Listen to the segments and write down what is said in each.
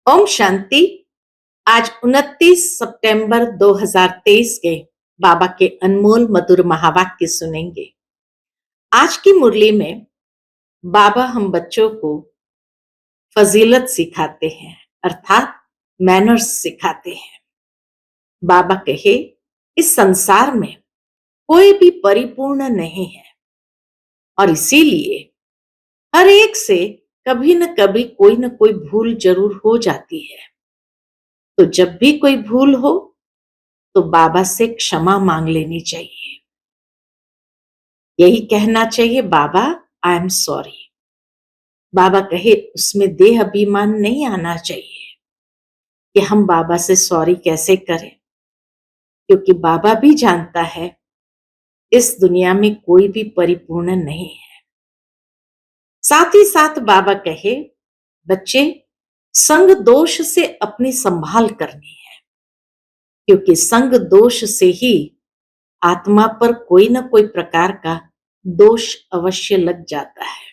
ओम शांति। आज 29 सितंबर 2023 के बाबा के अनमोल मधुर महावाक्य सुनेंगे। आज की मुरली में बाबा हम बच्चों को फजीलत सिखाते हैं, अर्थात मैनर्स सिखाते हैं। बाबा कहे, इस संसार में कोई भी परिपूर्ण नहीं है और इसीलिए हर एक से कभी न कभी कोई न कोई भूल जरूर हो जाती है। तो जब भी कोई भूल हो तो बाबा से क्षमा मांग लेनी चाहिए। यही कहना चाहिए, बाबा आई एम सॉरी। बाबा कहे उसमें देह अभिमान नहीं आना चाहिए कि हम बाबा से सॉरी कैसे करें, क्योंकि बाबा भी जानता है इस दुनिया में कोई भी परिपूर्ण नहीं है। साथ ही साथ बाबा कहे, बच्चे संग दोष से अपनी संभाल करनी है, क्योंकि संग दोष से ही आत्मा पर कोई न कोई प्रकार का दोष अवश्य लग जाता है।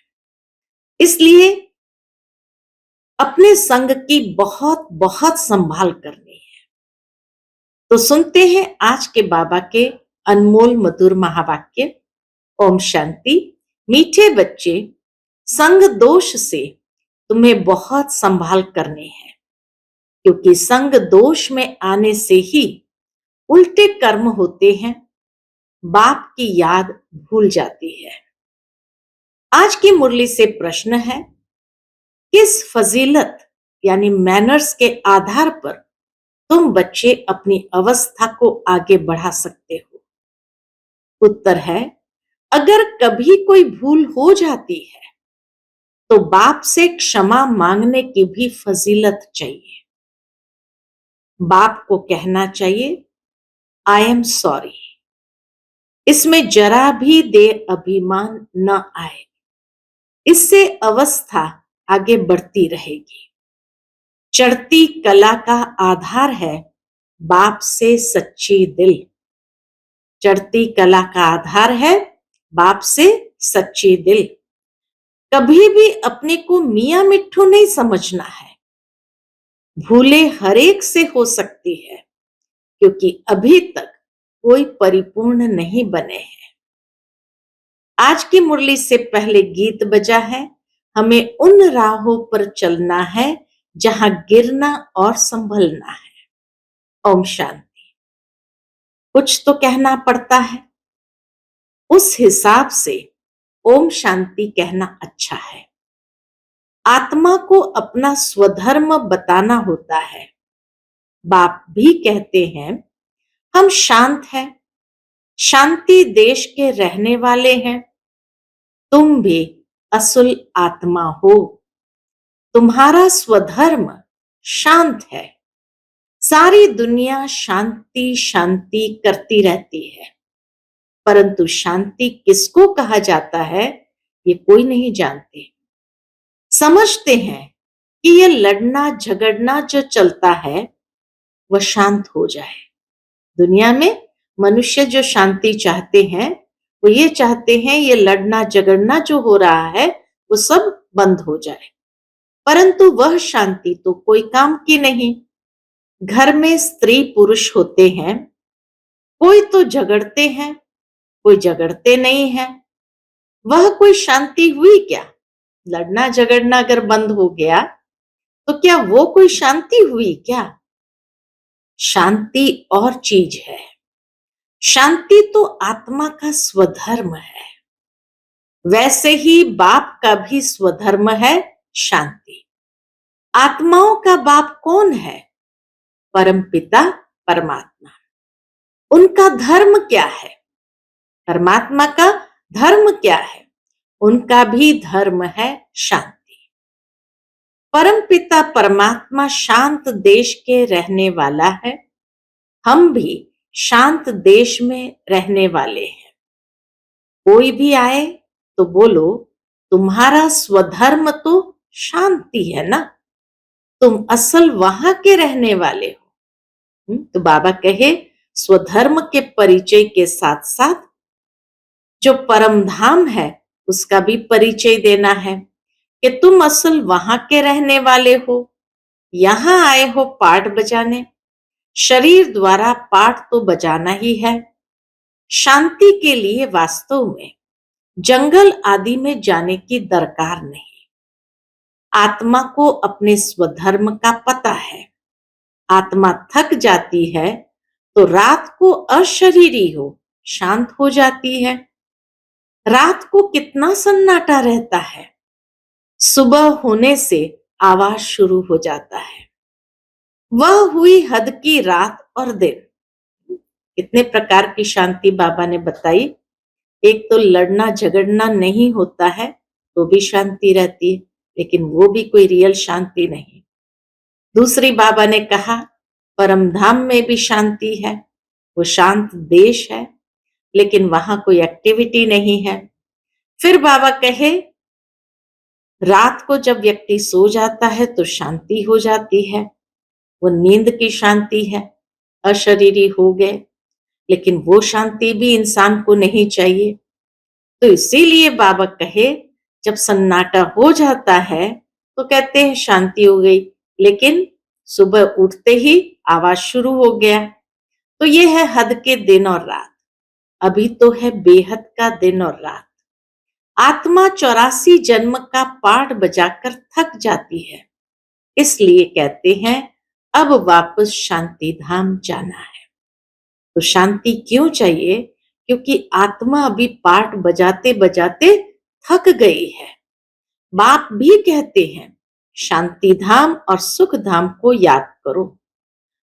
इसलिए अपने संग की बहुत बहुत संभाल करनी है। तो सुनते हैं आज के बाबा के अनमोल मधुर महावाक्य। ओम शांति। मीठे बच्चे, संग दोष से तुम्हें बहुत संभाल करनी है, क्योंकि संग दोष में आने से ही उल्टे कर्म होते हैं, बाप की याद भूल जाती है। आज की मुरली से प्रश्न है, किस फजीलत यानी मैनर्स के आधार पर तुम बच्चे अपनी अवस्था को आगे बढ़ा सकते हो? उत्तर है, अगर कभी कोई भूल हो जाती है तो बाप से क्षमा मांगने की भी फजीलत चाहिए। बाप को कहना चाहिए, आई एम सॉरी। इसमें जरा भी देह अभिमान न आए, इससे अवस्था आगे बढ़ती रहेगी। चढ़ती कला का आधार है बाप से सच्ची दिल। चढ़ती कला का आधार है बाप से सच्ची दिल। कभी भी अपने को मियां मिट्ठू नहीं समझना है। भूले हर एक से हो सकती है, क्योंकि अभी तक कोई परिपूर्ण नहीं बने हैं। आज की मुरली से पहले गीत बजा है, हमें उन राहों पर चलना है जहां गिरना और संभलना है। ओम शांति। कुछ तो कहना पड़ता है, उस हिसाब से ओम शांति कहना अच्छा है। आत्मा को अपना स्वधर्म बताना होता है। बाप भी कहते हैं, हम शांत हैं, शांति देश के रहने वाले हैं। तुम भी असुल आत्मा हो। तुम्हारा स्वधर्म शांत है। सारी दुनिया शांति शांति करती रहती है, परंतु शांति किसको कहा जाता है ये कोई नहीं जानते। समझते हैं कि ये लड़ना झगड़ना जो चलता है वह शांत हो जाए। दुनिया में मनुष्य जो शांति चाहते हैं वो ये चाहते हैं ये लड़ना झगड़ना जो हो रहा है वो सब बंद हो जाए, परंतु वह शांति तो कोई काम की नहीं। घर में स्त्री पुरुष होते हैं, कोई तो झगड़ते हैं, कोई झगड़ते नहीं है। वह कोई शांति हुई क्या? लड़ना झगड़ना अगर बंद हो गया तो क्या वो कोई शांति हुई क्या? शांति और चीज है। शांति तो आत्मा का स्वधर्म है, वैसे ही बाप का भी स्वधर्म है शांति। आत्माओं का बाप कौन है? परमपिता परमात्मा। उनका धर्म क्या है? परमात्मा का धर्म क्या है? उनका भी धर्म है शांति। परमपिता परमात्मा शांत देश के रहने वाला है। हम भी शांत देश में रहने वाले हैं। कोई भी आए तो बोलो, तुम्हारा स्वधर्म तो शांति है ना, तुम असल वहां के रहने वाले हो। तो बाबा कहे, स्वधर्म के परिचय के साथ साथ जो परम धाम है उसका भी परिचय देना है कि तुम असल वहां के रहने वाले हो। यहाँ आए हो पाठ बजाने, शरीर द्वारा पाठ तो बजाना ही है। शांति के लिए वास्तव में जंगल आदि में जाने की दरकार नहीं। आत्मा को अपने स्वधर्म का पता है। आत्मा थक जाती है तो रात को अशरीरी हो शांत हो जाती है। रात को कितना सन्नाटा रहता है, सुबह होने से आवाज शुरू हो जाता है। वह हुई हद की रात और दिन। कितने प्रकार की शांति बाबा ने बताई। एक तो लड़ना झगड़ना नहीं होता है तो भी शांति रहती है, लेकिन वो भी कोई रियल शांति नहीं। दूसरी बाबा ने कहा परम धाम में भी शांति है, वो शांत देश है, लेकिन वहां कोई एक्टिविटी नहीं है। फिर बाबा कहे रात को जब व्यक्ति सो जाता है तो शांति हो जाती है, वो नींद की शांति है, अशरीरी हो गए, लेकिन वो शांति भी इंसान को नहीं चाहिए। तो इसीलिए बाबा कहे जब सन्नाटा हो जाता है तो कहते हैं शांति हो गई, लेकिन सुबह उठते ही आवाज शुरू हो गया। तो ये है हद के दिन और रात। अभी तो है बेहद का दिन और रात। आत्मा 84 जन्म का पाठ बजाकर थक जाती है, इसलिए कहते हैं अब वापस शांति धाम जाना है। तो शांति क्यों चाहिए? क्योंकि आत्मा अभी पाठ बजाते बजाते थक गई है। बाप भी कहते हैं शांति धाम और सुख धाम को याद करो।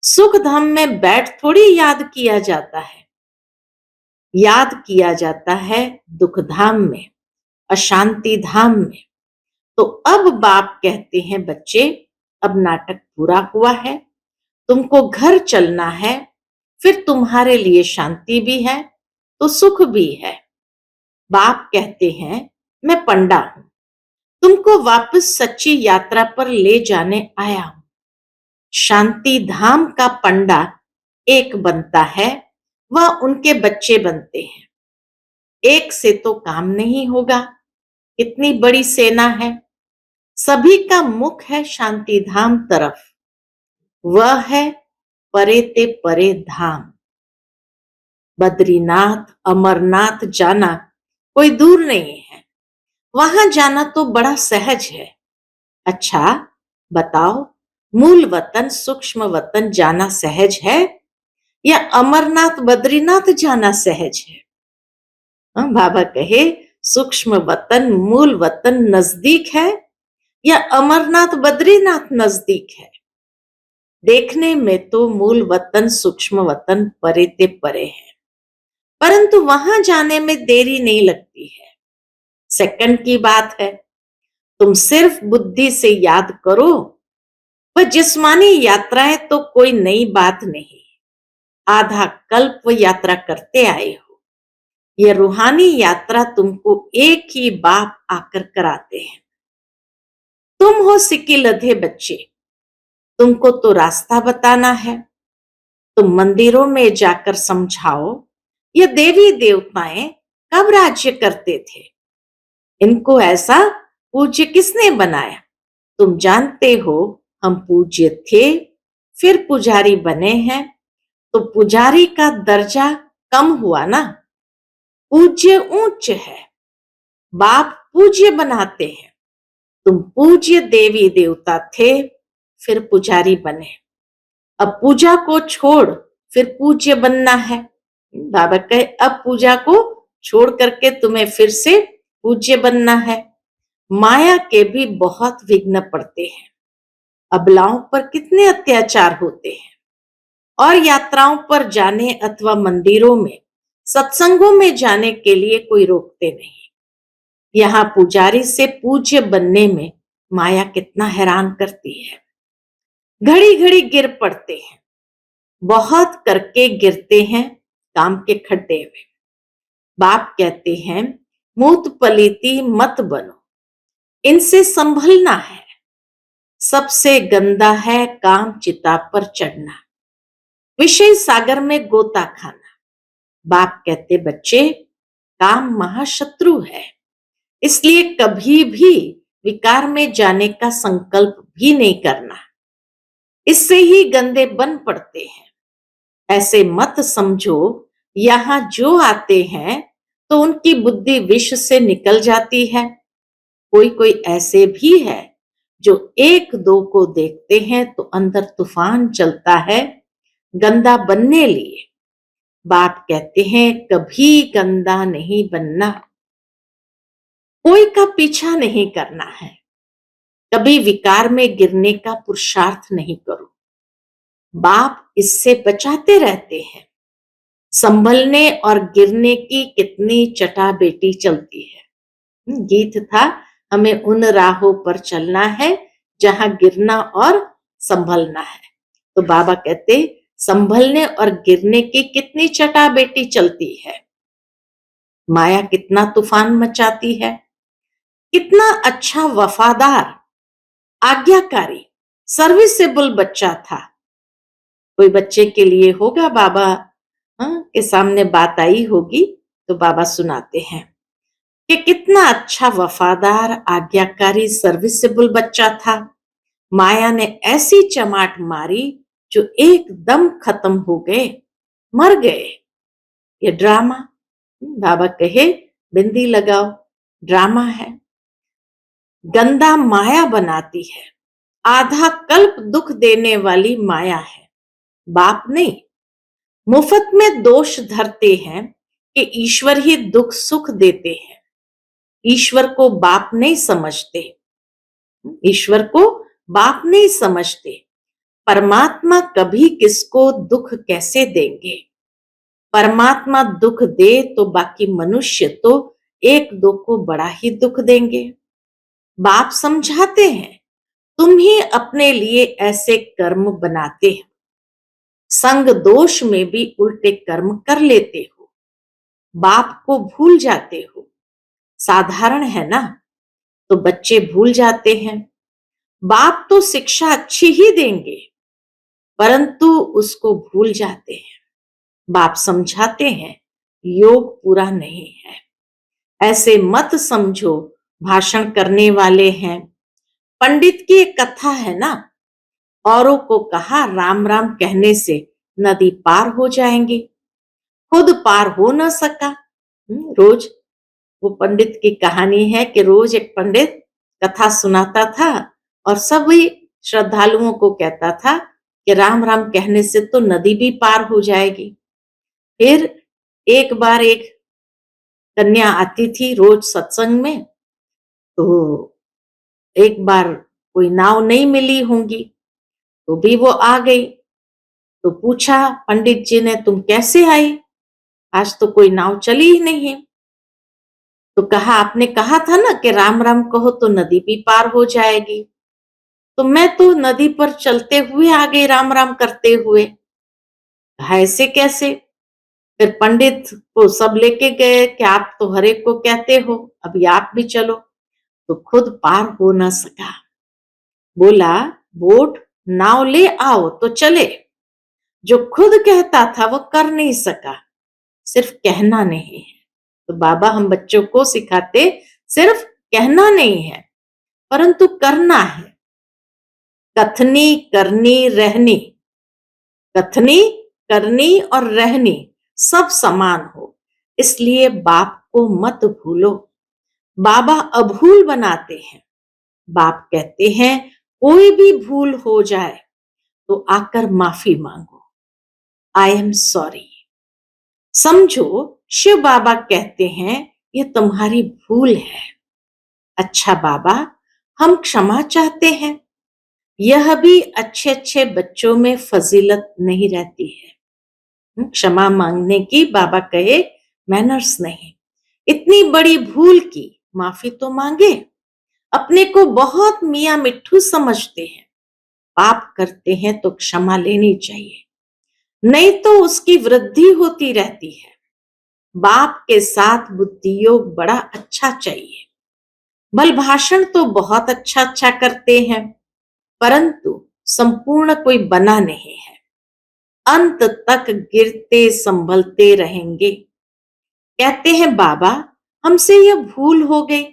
सुख धाम में बैठ थोड़ी याद किया जाता है, याद किया जाता है दुख धाम में, अशांति धाम में। तो अब बाप कहते हैं बच्चे अब नाटक पूरा हुआ है, तुमको घर चलना है, फिर तुम्हारे लिए शांति भी है तो सुख भी है। बाप कहते हैं मैं पंडा हूं, तुमको वापस सच्ची यात्रा पर ले जाने आया हूं। शांति धाम का पंडा एक बनता है, वह उनके बच्चे बनते हैं। एक से तो काम नहीं होगा, कितनी बड़ी सेना है। सभी का मुख है शांति धाम तरफ, वह है परे ते परे धाम। बद्रीनाथ अमरनाथ जाना कोई दूर नहीं है, वहां जाना तो बड़ा सहज है। अच्छा बताओ, मूल वतन सूक्ष्म वतन जाना सहज है या अमरनाथ बद्रीनाथ जाना सहज है? बाबा कहे सूक्ष्म वतन मूल वतन नजदीक है या अमरनाथ बद्रीनाथ नजदीक है? देखने में तो मूल वतन सूक्ष्म वतन परे ते परे है, परंतु वहां जाने में देरी नहीं लगती है, सेकंड की बात है। तुम सिर्फ बुद्धि से याद करो। वह जिस्मानी यात्राएं तो कोई नई बात नहीं, आधा कल्प यात्रा करते आए हो। यह रूहानी यात्रा तुमको एक ही बाप आकर कराते हैं। तुम हो सिक्के लधे बच्चे, तुमको तो रास्ता बताना है। तुम मंदिरों में जाकर समझाओ ये देवी देवताएं कब राज्य करते थे, इनको ऐसा पूज्य किसने बनाया? तुम जानते हो हम पूज्य थे, फिर पुजारी बने हैं, तो पुजारी का दर्जा कम हुआ ना। पूज्य उच्च है, बाप पूज्य बनाते हैं। तुम पूज्य देवी देवता थे, फिर पुजारी बने। अब पूजा को छोड़ फिर पूज्य बनना है। बाबा कहे अब पूजा को छोड़ करके तुम्हें फिर से पूज्य बनना है। माया के भी बहुत विघ्न पड़ते हैं। अबलाओं पर कितने अत्याचार होते हैं, और यात्राओं पर जाने अथवा मंदिरों में सत्संगों में जाने के लिए कोई रोकते नहीं। यहाँ पुजारी से पूज्य बनने में माया कितना हैरान करती है। घड़ी घड़ी गिर पड़ते हैं, बहुत करके गिरते हैं काम के खड्डे में। बाप कहते हैं मूत पलीती मत बनो, इनसे संभलना है। सबसे गंदा है काम चिता पर चढ़ना, विषय सागर में गोता खाना। बाप कहते बच्चे काम महाशत्रु है, इसलिए कभी भी विकार में जाने का संकल्प भी नहीं करना। इससे ही गंदे बन पड़ते हैं। ऐसे मत समझो, यहाँ जो आते हैं तो उनकी बुद्धि विष से निकल जाती है। कोई कोई ऐसे भी है जो एक दो को देखते हैं तो अंदर तूफान चलता है गंदा बनने लिए। बाप कहते हैं कभी गंदा नहीं बनना, कोई का पीछा नहीं करना है, कभी विकार में गिरने का पुरुषार्थ नहीं करो। बाप इससे बचाते रहते हैं। संभलने और गिरने की कितनी चटा बेटी चलती है। गीत था, हमें उन राहों पर चलना है जहां गिरना और संभलना है। तो बाबा कहते संभलने और गिरने की कितनी चटा बेटी चलती है। माया कितना तूफान मचाती है। कितना अच्छा वफादार आज्ञाकारी सर्विसेबल बच्चा था। कोई बच्चे के लिए होगा बाबा के सामने बात आई होगी तो बाबा सुनाते हैं कि कितना अच्छा वफादार आज्ञाकारी सर्विसेबल बच्चा था। माया ने ऐसी चमाट मारी जो एकदम खत्म हो गए, मर गए। ये ड्रामा, बाबा कहे बिंदी लगाओ, ड्रामा है। गंदा माया बनाती है, आधा कल्प दुख देने वाली माया है, बाप नहीं। मुफ्त में दोष धरते हैं कि ईश्वर ही दुख सुख देते हैं। ईश्वर को बाप नहीं समझते, ईश्वर को बाप नहीं समझते। परमात्मा कभी किसको दुख कैसे देंगे। परमात्मा दुख दे तो बाकी मनुष्य तो एक दो को बड़ा ही दुख देंगे। बाप समझाते हैं तुम ही अपने लिए ऐसे कर्म बनाते हो, संग दोष में भी उल्टे कर्म कर लेते हो, बाप को भूल जाते हो। साधारण है ना, तो बच्चे भूल जाते हैं। बाप तो शिक्षा अच्छी ही देंगे परंतु उसको भूल जाते हैं। बाप समझाते हैं योग पूरा नहीं है। ऐसे मत समझो भाषण करने वाले हैं। पंडित की एक कथा है ना, औरों को कहा राम राम कहने से नदी पार हो जाएंगी, खुद पार हो न सका। रोज वो पंडित की कहानी है कि रोज एक पंडित कथा सुनाता था और सभी श्रद्धालुओं को कहता था कि राम राम कहने से तो नदी भी पार हो जाएगी। फिर एक बार एक कन्या आती थी रोज सत्संग में, तो एक बार कोई नाव नहीं मिली होंगी तो भी वो आ गई। तो पूछा पंडित जी ने तुम कैसे आई, आज तो कोई नाव चली ही नहीं है। तो कहा आपने कहा था ना कि राम राम कहो तो नदी भी पार हो जाएगी, तो मैं तो नदी पर चलते हुए आ गई राम राम करते हुए। कहा ऐसे कैसे। फिर पंडित को सब लेके गए कि आप तो हर एक को कहते हो, अभी आप भी चलो। तो खुद पार हो ना सका। बोला बोट नाव ले आओ तो चले। जो खुद कहता था वो कर नहीं सका, सिर्फ कहना नहीं है। तो बाबा हम बच्चों को सिखाते सिर्फ कहना नहीं है परंतु करना है। कथनी करनी रहनी, कथनी करनी और रहनी सब समान हो, इसलिए बाप को मत भूलो। बाबा अभूल बनाते हैं। बाप कहते हैं कोई भी भूल हो जाए तो आकर माफी मांगो, आई एम सॉरी। समझो शिव बाबा कहते हैं ये तुम्हारी भूल है। अच्छा बाबा हम क्षमा चाहते हैं। यह भी अच्छे अच्छे बच्चों में फजीलत नहीं रहती है। क्षमा मांगने की बाबा कहे मैनर्स नहीं। इतनी बड़ी भूल की माफी तो मांगे। अपने को बहुत मियां मिट्ठू समझते हैं, पाप करते हैं तो क्षमा लेनी चाहिए, नहीं तो उसकी वृद्धि होती रहती है। बाप के साथ बुद्धि योग बड़ा अच्छा चाहिए। बल भाषण तो बहुत अच्छा अच्छा करते हैं परंतु संपूर्ण कोई बना नहीं है। अंत तक गिरते संभलते रहेंगे। कहते हैं बाबा हमसे यह भूल हो गई,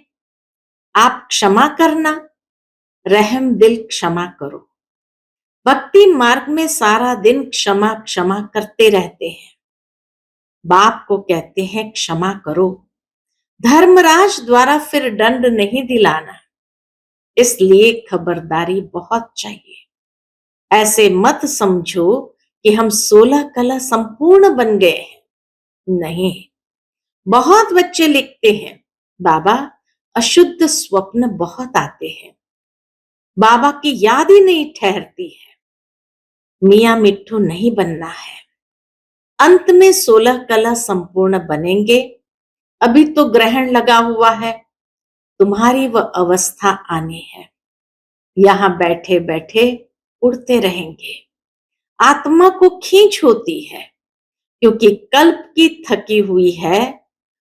आप क्षमा करना, रहम दिल क्षमा करो। भक्ति मार्ग में सारा दिन क्षमा क्षमा करते रहते हैं। बाप को कहते हैं क्षमा करो। धर्मराज द्वारा फिर दंड नहीं दिलाना, इसलिए खबरदारी बहुत चाहिए। ऐसे मत समझो कि हम 16 कला संपूर्ण बन गए हैं। नहीं, बहुत बच्चे लिखते हैं, बाबा अशुद्ध स्वप्न बहुत आते हैं, बाबा की याद ही नहीं ठहरती है। मियां मिट्ठू नहीं बनना है। अंत में 16 कला संपूर्ण बनेंगे। अभी तो ग्रहण लगा हुआ है, तुम्हारी वह अवस्था आनी है। यहां बैठे बैठे उड़ते रहेंगे। आत्मा को खींच होती है, क्योंकि कल्प की थकी हुई है,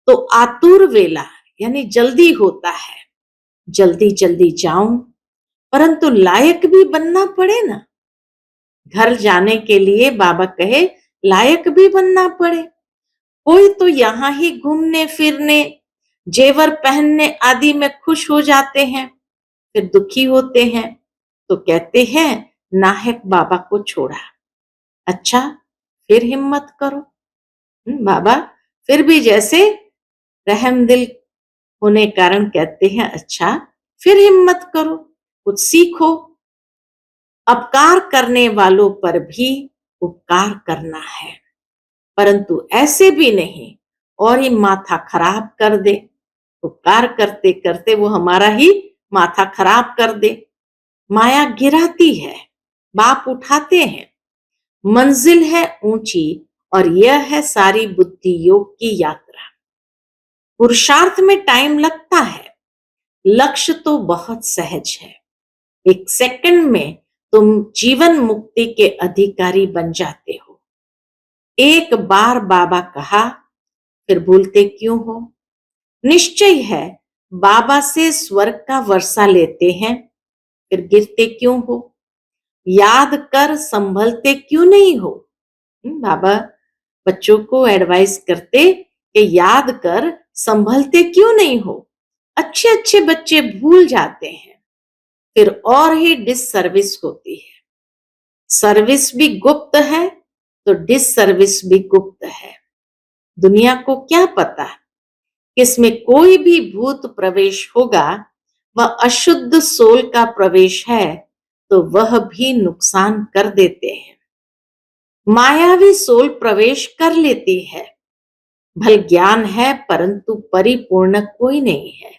तो आतुर वेला यानी जल्दी होता है। जल्दी जल्दी जाऊं, परंतु लायक भी बनना पड़े ना। घर जाने के लिए बाबा कहे लायक भी बनना पड़े। कोई तो यहाँ ही घूमने फिरने, जेवर पहनने आदि में खुश हो जाते हैं, फिर दुखी होते हैं तो कहते हैं नाहक बाबा को छोड़ा। अच्छा, फिर हिम्मत करो। बाबा फिर भी जैसे रहम दिल होने कारण कहते हैं अच्छा फिर हिम्मत करो, कुछ सीखो। अपकार करने वालों पर भी उपकार करना है, परंतु ऐसे भी नहीं और ही माथा खराब कर दे। उपकार करते करते वो हमारा ही माथा खराब कर दे। माया गिराती है, बाप उठाते हैं। मंजिल है ऊंची और यह है सारी बुद्धि योग की यात्रा। पुरुषार्थ में टाइम लगता है, लक्ष्य तो बहुत सहज है। एक सेकंड में तुम जीवन मुक्ति के अधिकारी बन जाते हो। एक बार बाबा कहा, फिर भूलते क्यों हो? निश्चय है बाबा से स्वर्ग का वर्षा लेते हैं, फिर गिरते क्यों हो? याद कर संभलते क्यों नहीं हो? बाबा बच्चों को एडवाइस करते कि याद कर संभलते क्यों नहीं हो? अच्छे अच्छे बच्चे भूल जाते हैं, फिर और ही डिससर्विस होती है। सर्विस भी गुप्त है तो डिससर्विस भी गुप्त है। दुनिया को क्या पता कि इसमें कोई भी भूत प्रवेश होगा, वह अशुद्ध सोल का प्रवेश है तो वह भी नुकसान कर देते हैं। मायावी सोल प्रवेश कर लेती है। भल ज्ञान है परंतु परिपूर्ण कोई नहीं है।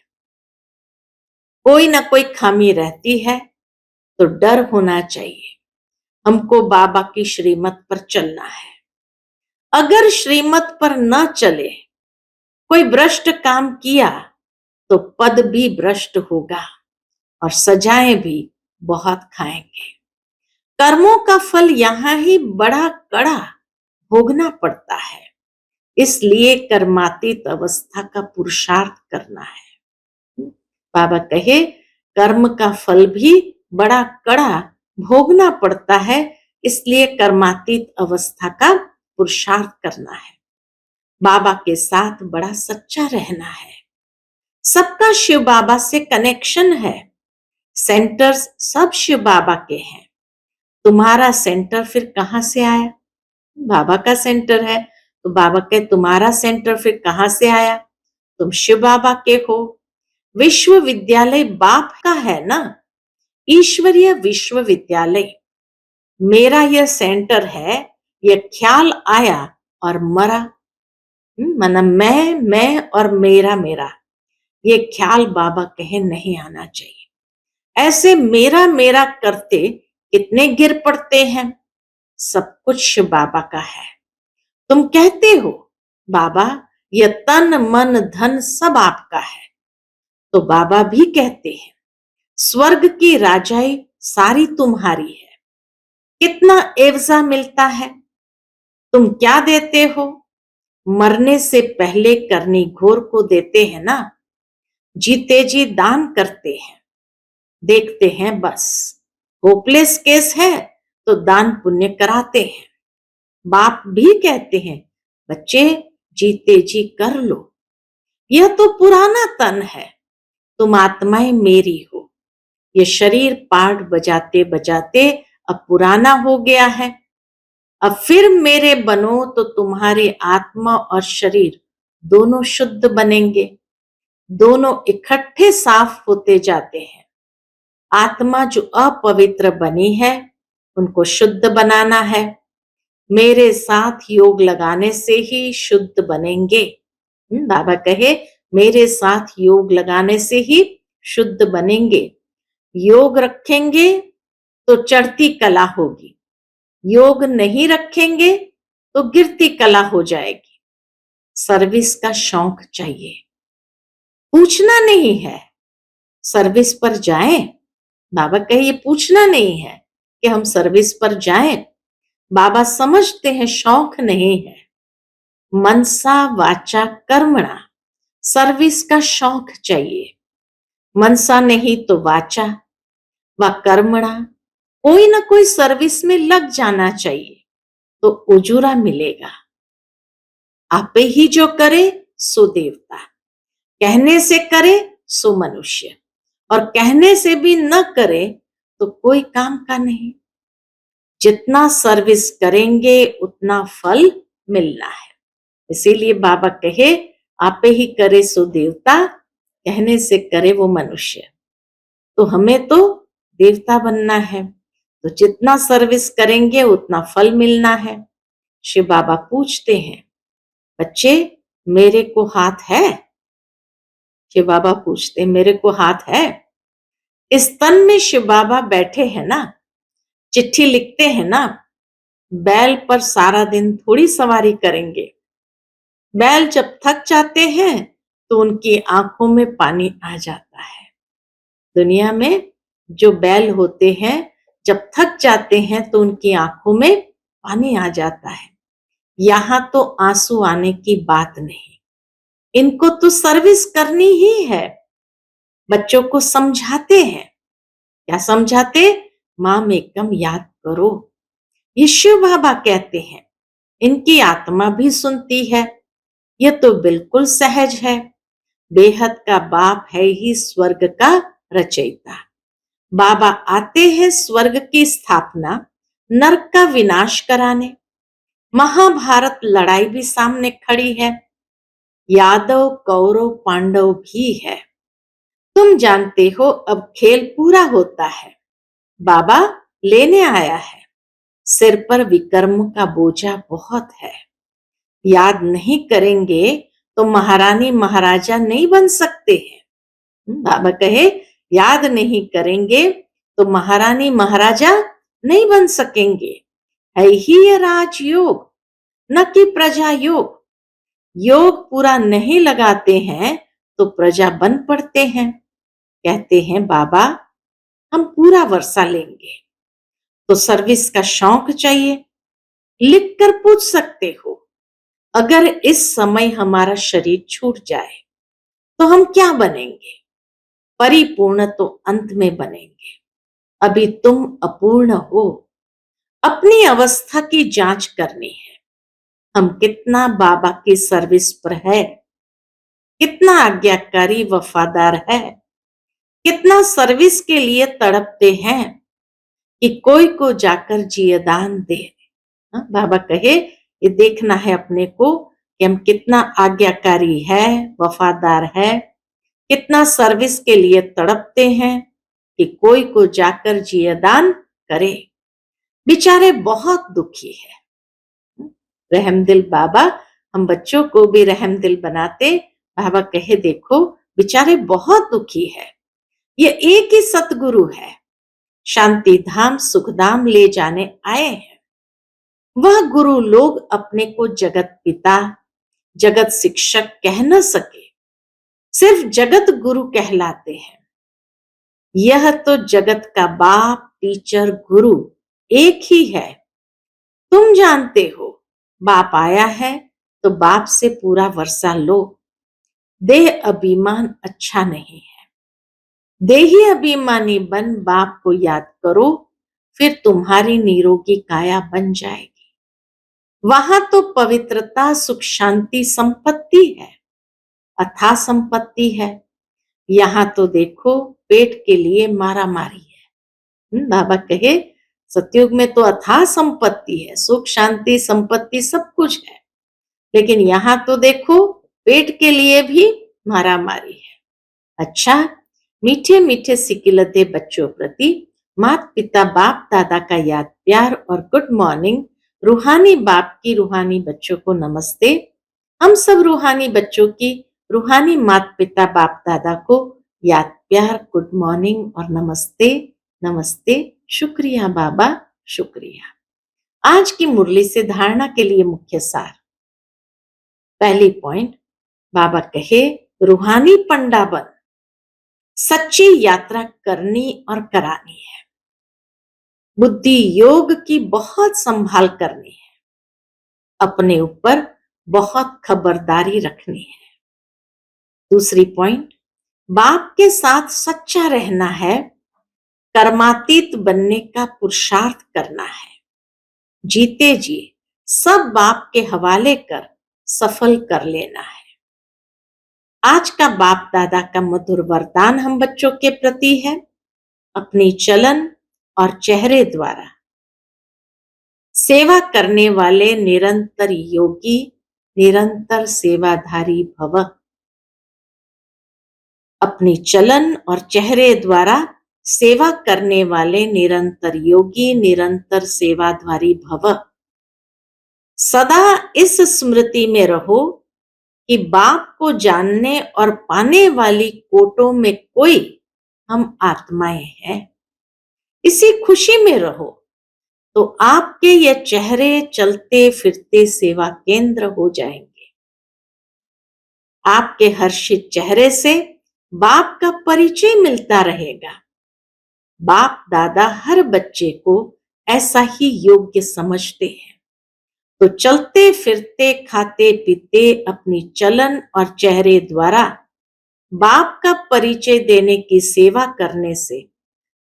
कोई ना कोई खामी रहती है, तो डर होना चाहिए। हमको बाबा की श्रीमत पर चलना है। अगर श्रीमत पर न चले, कोई भ्रष्ट काम किया तो पद भी भ्रष्ट होगा और सजाएं भी बहुत खाएंगे। कर्मों का फल यहां ही बड़ा कड़ा भोगना पड़ता है, इसलिए कर्मातीत अवस्था का पुरुषार्थ करना है। बाबा कहे कर्म का फल भी बड़ा कड़ा भोगना पड़ता है, इसलिए कर्मातीत अवस्था का पुरुषार्थ करना है। बाबा के साथ बड़ा सच्चा रहना है। सबका शिव बाबा से कनेक्शन है। सेंटर्स सब शिव बाबा के हैं। तुम्हारा सेंटर फिर कहां से आया? बाबा का सेंटर है, तो बाबा के तुम्हारा सेंटर फिर कहां से आया? तुम शिव बाबा के हो। विश्वविद्यालय बाप का है ना, ईश्वरीय विश्वविद्यालय। मेरा यह सेंटर है, यह ख्याल आया और मरा। माना मैं और मेरा मेरा, ये ख्याल बाबा कहे नहीं आना चाहिए। ऐसे मेरा मेरा करते कितने गिर पड़ते हैं। सब कुछ शिव बाबा का है। तुम कहते हो बाबा यह तन मन धन सब आपका है, तो बाबा भी कहते हैं स्वर्ग की राजाई सारी तुम्हारी है। कितना एवजा मिलता है, तुम क्या देते हो? मरने से पहले करनी घोर को देते हैं ना। जीते जी दान करते हैं, देखते हैं बस। होपलेस केस है तो दान पुण्य कराते हैं। बाप भी कहते हैं बच्चे जीते जी कर लो। यह तो पुराना तन है, तुम आत्माएं मेरी हो। ये शरीर पाठ बजाते बजाते अब पुराना हो गया है। अब फिर मेरे बनो तो तुम्हारी आत्मा और शरीर दोनों शुद्ध बनेंगे। दोनों इकट्ठे साफ होते जाते हैं। आत्मा जो अपवित्र बनी है उनको शुद्ध बनाना है। मेरे साथ योग लगाने से ही शुद्ध बनेंगे। बाबा कहे मेरे साथ योग लगाने से ही शुद्ध बनेंगे। योग रखेंगे तो चढ़ती कला होगी, योग नहीं रखेंगे तो गिरती कला हो जाएगी। सर्विस का शौक चाहिए, पूछना नहीं है सर्विस पर जाएं। बाबा कहे ये पूछना नहीं है कि हम सर्विस पर जाएं। बाबा समझते हैं शौक नहीं है। मनसा वाचा कर्मणा, सर्विस का शौक चाहिए। मनसा नहीं तो वाचा व कर्मणा, कोई ना कोई सर्विस में लग जाना चाहिए तो उजूरा मिलेगा। आपे ही जो करे सो देवता, कहने से करे सो मनुष्य, और कहने से भी न करे तो कोई काम का नहीं। जितना सर्विस करेंगे उतना फल मिलना है। इसीलिए बाबा कहे आपे ही करे सो देवता, कहने से करे वो मनुष्य। तो हमें तो देवता बनना है, तो जितना सर्विस करेंगे उतना फल मिलना है। शिव बाबा पूछते हैं बच्चे मेरे को हाथ है? शिव बाबा पूछते मेरे को हाथ है? इस तन में शिव बाबा बैठे हैं ना, चिट्ठी लिखते हैं ना। बैल पर सारा दिन थोड़ी सवारी करेंगे। बैल जब थक जाते हैं तो उनकी आंखों में पानी आ जाता है। दुनिया में जो बैल होते हैं जब थक जाते हैं तो उनकी आंखों में पानी आ जाता है। यहां तो आंसू आने की बात नहीं, इनको तो सर्विस करनी ही है। बच्चों को समझाते हैं, क्या समझाते? माम एकम याद करो। ये शिव बाबा कहते हैं इनकी आत्मा भी सुनती है। ये तो बिल्कुल सहज है। बेहद का बाप है ही स्वर्ग का रचयिता। बाबा आते हैं स्वर्ग की स्थापना, नरक का विनाश कराने। महाभारत लड़ाई भी सामने खड़ी है। यादव कौरव पांडव भी है। तुम जानते हो अब खेल पूरा होता है। बाबा लेने आया है। सिर पर विकर्म का बोझा बहुत है। याद नहीं करेंगे तो महारानी महाराजा नहीं बन सकते हैं। बाबा कहे याद नहीं करेंगे तो महारानी महाराजा नहीं बन सकेंगे। है ही ये राजयोग, न कि प्रजा योग। योग पूरा नहीं लगाते हैं तो प्रजा बन पड़ते हैं। कहते हैं बाबा हम पूरा वर्षा लेंगे। तो सर्विस का शौक चाहिए। लिख कर पूछ सकते हो अगर इस समय हमारा शरीर छूट जाए तो हम क्या बनेंगे? परिपूर्ण तो अंत में बनेंगे। अभी तुम अपूर्ण हो। अपनी अवस्था की जांच करनी है। हम कितना बाबा की सर्विस पर है, कितना आज्ञाकारी वफादार है, कितना सर्विस के लिए तड़पते हैं कि कोई को जाकर जियदान दे। बाबा कहे ये देखना है अपने को कि हम कितना आज्ञाकारी है, वफादार है, कितना सर्विस के लिए तड़पते हैं कि कोई को जाकर जियदान करे। बेचारे बहुत दुखी है। रहमदिल बाबा हम बच्चों को भी रहमदिल बनाते। बाबा कहे देखो बेचारे बहुत दुखी है। ये एक ही सतगुरु है, शांति धाम सुखधाम ले जाने आए हैं। वह गुरु लोग अपने को जगत पिता जगत शिक्षक कह न सके, सिर्फ जगत गुरु कहलाते हैं। यह तो जगत का बाप टीचर गुरु एक ही है। तुम जानते हो बाप आया है तो बाप से पूरा वर्षा लो। देह अभिमान अच्छा नहीं है। देही अभिमानी बन बाप को याद करो, फिर तुम्हारी निरोगी काया बन जाएगी। वहां तो पवित्रता सुख शांति संपत्ति है, अथाह संपत्ति है। यहाँ तो देखो पेट के लिए मारा मारी है। बाबा कहे सतयुग में तो अथाह संपत्ति है, सुख शांति संपत्ति सब कुछ है, लेकिन यहाँ तो देखो पेट के लिए भी मारामारी है। अच्छा, मीठे मीठे सिकिलते बच्चों प्रति माता पिता बाप दादा का याद प्यार और गुड मॉर्निंग। रूहानी बाप की रूहानी बच्चों को नमस्ते। हम सब रूहानी बच्चों की रूहानी माता पिता बाप दादा को याद प्यार गुड मॉर्निंग और नमस्ते नमस्ते। शुक्रिया बाबा, शुक्रिया। आज की मुरली से धारणा के लिए मुख्य सार। पहली पॉइंट, बाबा कहे रूहानी पंडा बन, सच्ची यात्रा करनी और करानी है। बुद्धि योग की बहुत संभाल करनी है, अपने ऊपर बहुत खबरदारी रखनी है। दूसरी पॉइंट, बाप के साथ सच्चा रहना है, कर्मातीत बनने का पुरुषार्थ करना है। जीते जी सब बाप के हवाले कर सफल कर लेना है। आज का बाप दादा का मधुर वरदान हम बच्चों के प्रति है, अपनी चलन और चेहरे द्वारा सेवा करने वाले निरंतर योगी, निरंतर सेवाधारी भव। अपनी चलन और चेहरे द्वारा सेवा करने वाले निरंतर योगी, निरंतर सेवाधारी भव। सदा इस स्मृति में रहो कि बाप को जानने और पाने वाली कोटों में कोई हम आत्माएं हैं। इसी खुशी में रहो तो आपके ये चेहरे चलते फिरते सेवा केंद्र हो जाएंगे। आपके हर्षित चेहरे से बाप का परिचय मिलता रहेगा। बाप दादा हर बच्चे को ऐसा ही योग्य समझते हैं, तो चलते फिरते खाते पीते अपनी चलन और चेहरे द्वारा बाप का परिचय देने की सेवा करने से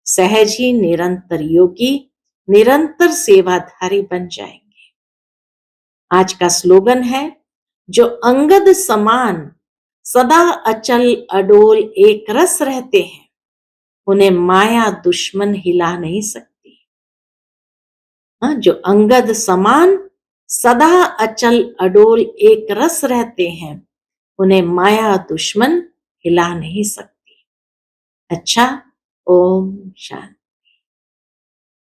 सहज ही निरंतर योगी, निरंतर सेवाधारी बन जाएंगे। आज का स्लोगन है, जो अंगद समान सदा अचल अडोल एक रस रहते हैं, उन्हें माया दुश्मन हिला नहीं सकती। जो अंगद समान सदा अचल अडोल एक रस रहते हैं, उन्हें माया दुश्मन हिला नहीं सकती। अच्छा, ओम शांति।